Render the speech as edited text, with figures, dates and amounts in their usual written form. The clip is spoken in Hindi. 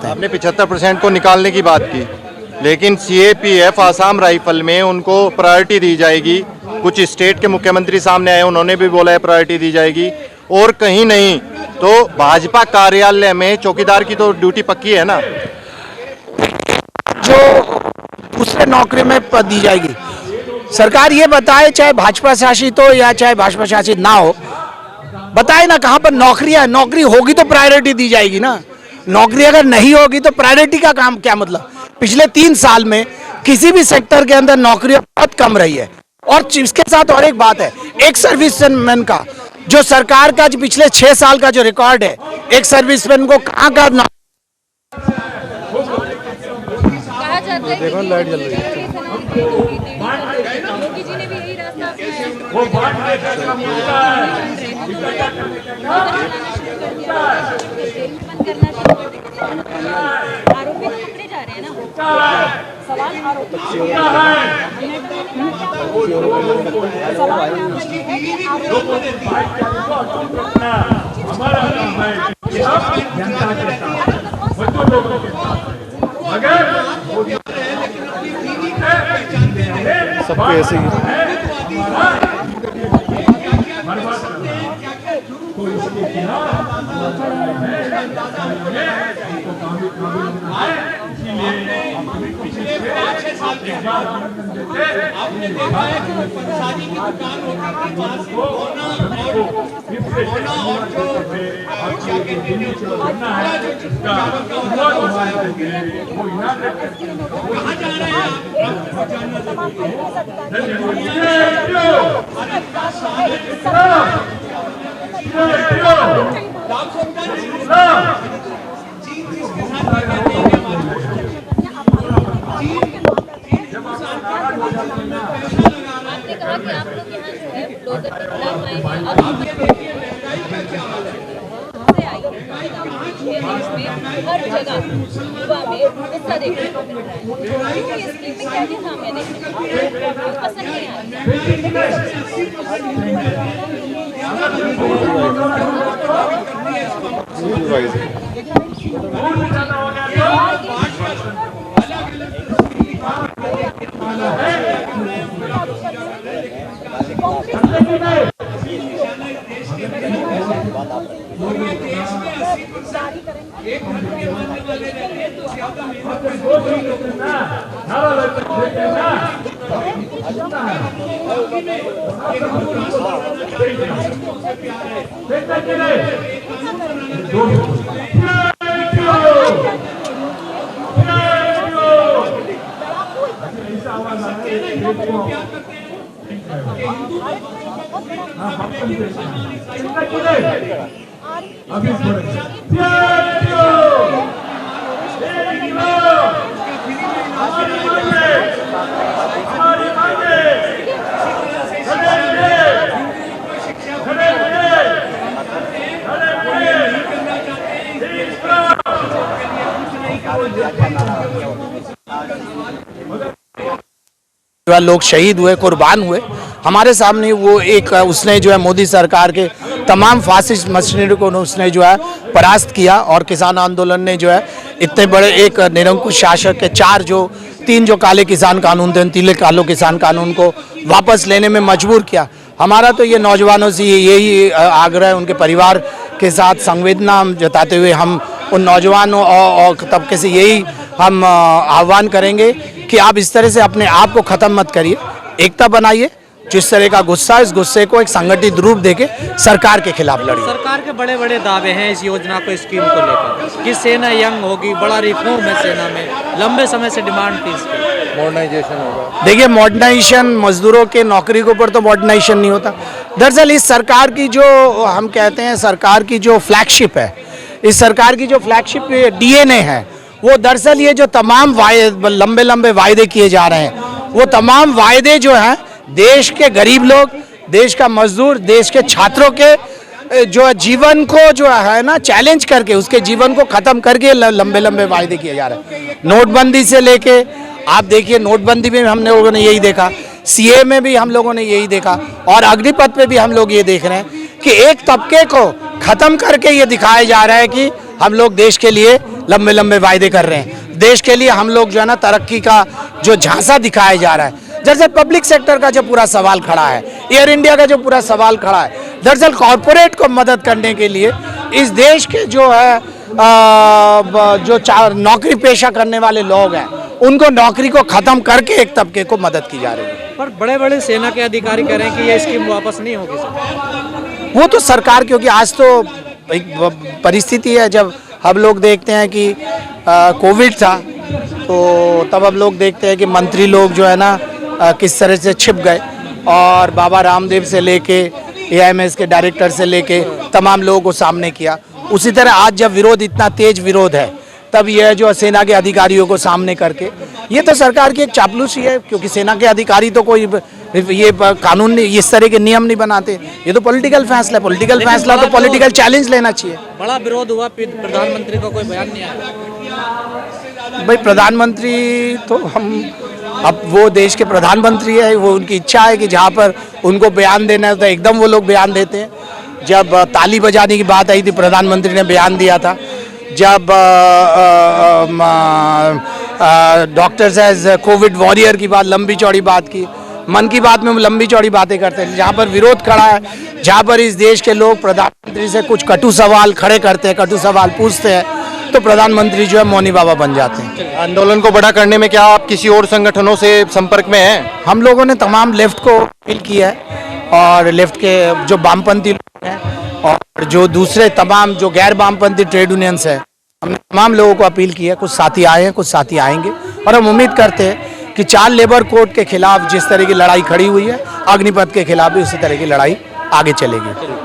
आपने 75% को निकालने की बात की, लेकिन सीएपीएफ आसाम राइफल में उनको प्रायोरिटी दी जाएगी। कुछ स्टेट के मुख्यमंत्री सामने आए, उन्होंने भी बोला है प्रायोरिटी दी जाएगी। और कहीं नहीं तो भाजपा कार्यालय में चौकीदार की तो ड्यूटी पक्की है ना, जो दूसरे नौकरी में पद दी जाएगी। सरकार ये बताए, चाहे भाजपा शासित हो या चाहे भाजपा शासित ना हो, बताए ना कहां पर नौकरियां। नौकरी होगी तो प्रायोरिटी दी जाएगी ना। नौकरी अगर नहीं होगी तो प्रायोरिटी का काम क्या मतलब। पिछले 3 साल में किसी भी सेक्टर के अंदर नौकरियां बहुत कम रही है। और इसके साथ और एक बात है, एक सर्विसमैन का जो सरकार का जो पिछले 6 साल का जो रिकॉर्ड है, एक सर्विसमैन को कहां का देखो लाइट जल रही है। आरोपी तो पकड़े जा रहे हैं ना। सवाल आरोपी सबको ऐसे ही आपने देखा है कि शादी की दुकान होने के पास होना और जो क्या कहते हैं पूरा जो चावल का कहाँ जा रहे हैं आप जानना आपने कहा कि आप लोग यहाँ जो है हर जगह युवा में गुस्सा देखने को मिल रहा है। इस स्कीम में क्या क्या काम है देखने को पसंद नहीं आता अभी जो है लोग शहीद हुए, कुर्बान हुए, हमारे सामने वो एक उसने जो है मोदी सरकार के तमाम फासिस्ट मशीनरी को उसने जो है परास्त किया और किसान आंदोलन ने जो है इतने बड़े एक निरंकुश शासक के तीन जो काले किसान कानून थे, तीन कालो किसान कानून को वापस लेने में मजबूर किया। हमारा तो ये नौजवानों से यही आग्रह है, उनके परिवार के साथ संवेदना जताते हुए हम उन नौजवानों और तबके से यही हम आह्वान करेंगे कि आप इस तरह से अपने आप को ख़त्म मत करिए, एकता बनाइए। जिस तरह का गुस्सा है, इस गुस्से को एक संगठित रूप देके सरकार के खिलाफ लड़िए। सरकार के बड़े बड़े दावे हैं इस योजना को, स्कीम को लेकर कि सेना यंग होगी, बड़ा रिफॉर्म है सेना में, लंबे समय से डिमांड थी इसकी, मॉडर्नाइजेशन होगा। देखिए, मॉडर्नाइजेशन मजदूरों के नौकरी के ऊपर तो मॉडर्नाइजेशन नहीं होता। दरअसल इस सरकार की जो हम कहते हैं सरकार की जो फ्लैगशिप है, इस सरकार की जो फ्लैगशिप DNA है, वो दरअसल ये जो तमाम लंबे लंबे वायदे किए जा रहे हैं, वो तमाम वायदे जो हैं देश के गरीब लोग, देश का मजदूर, देश के छात्रों के जो जीवन को जो है ना चैलेंज करके उसके जीवन को ख़त्म करके लंबे लंबे वायदे किए जा रहे हैं। नोटबंदी से लेके आप देखिए, नोटबंदी में हम लोगों ने यही देखा, CA में भी हम लोगों ने यही देखा और अग्निपथ पे भी हम लोग ये देख रहे हैं कि एक तबके को ख़त्म करके ये दिखाया जा रहा है कि हम लोग देश के लिए लंबे लंबे वायदे कर रहे हैं, देश के लिए हम लोग जो है ना तरक्की का जो झांसा दिखाया जा रहा है। दरअसल पब्लिक सेक्टर का जो पूरा सवाल खड़ा है, एयर इंडिया का जो पूरा सवाल खड़ा है, दरअसल कॉरपोरेट को मदद करने के लिए इस देश के जो है जो नौकरी पेशा करने वाले लोग हैं, उनको नौकरी को ख़त्म करके एक तबके को मदद की जा रही है। पर बड़े बड़े सेना के अधिकारी कह रहे हैं कि ये स्कीम वापस नहीं होगी सर। वो तो सरकार, क्योंकि आज तो एक परिस्थिति है, जब हम लोग देखते हैं कि कोविड था तो तब हम लोग देखते हैं कि मंत्री लोग जो है ना किस तरह से छिप गए और बाबा रामदेव से लेके AIMS के डायरेक्टर से लेके तमाम लोगों को सामने किया। उसी तरह आज जब विरोध, इतना तेज विरोध है, तब यह जो सेना के अधिकारियों को सामने करके, ये तो सरकार की एक चापलूसी है, क्योंकि सेना के अधिकारी तो कोई ये कानून नहीं, इस तरह के नियम नहीं बनाते। ये तो पॉलिटिकल फैसला है, पॉलिटिकल फैसला तो पॉलिटिकल चैलेंज लेना चाहिए। बड़ा विरोध हुआ, प्रधानमंत्री का कोई बयान नहीं आया। भाई प्रधानमंत्री तो अब वो देश के प्रधानमंत्री है, वो उनकी इच्छा है कि जहाँ पर उनको बयान देना है तो एकदम वो लोग बयान देते हैं। जब ताली बजाने की बात आई थी, प्रधानमंत्री ने बयान दिया था। जब डॉक्टर्स एज कोविड वॉरियर की बात, लंबी चौड़ी बात की, मन की बात में वो लंबी चौड़ी बातें करते हैं। जहाँ पर विरोध खड़ा है, जहाँ पर इस देश के लोग प्रधानमंत्री से कुछ कटु सवाल खड़े करते हैं, कटु सवाल पूछते हैं, तो प्रधानमंत्री जो है मौनी बाबा बन जाते हैं। आंदोलन को बड़ा करने में क्या आप किसी और संगठनों से संपर्क में हैं? हम लोगों ने तमाम लेफ्ट को अपील की है और लेफ्ट के जो वामपंथी लोग हैं और जो दूसरे तमाम जो गैर वामपंथी ट्रेड यूनियंस है, हमने तमाम लोगों को अपील की है। कुछ साथी आए हैं, कुछ साथी आएंगे और हम उम्मीद करते हैं कि 4 लेबर कोड के खिलाफ जिस तरह की लड़ाई खड़ी हुई है, अग्निपथ के खिलाफ भी उसी तरह की लड़ाई आगे चलेगी।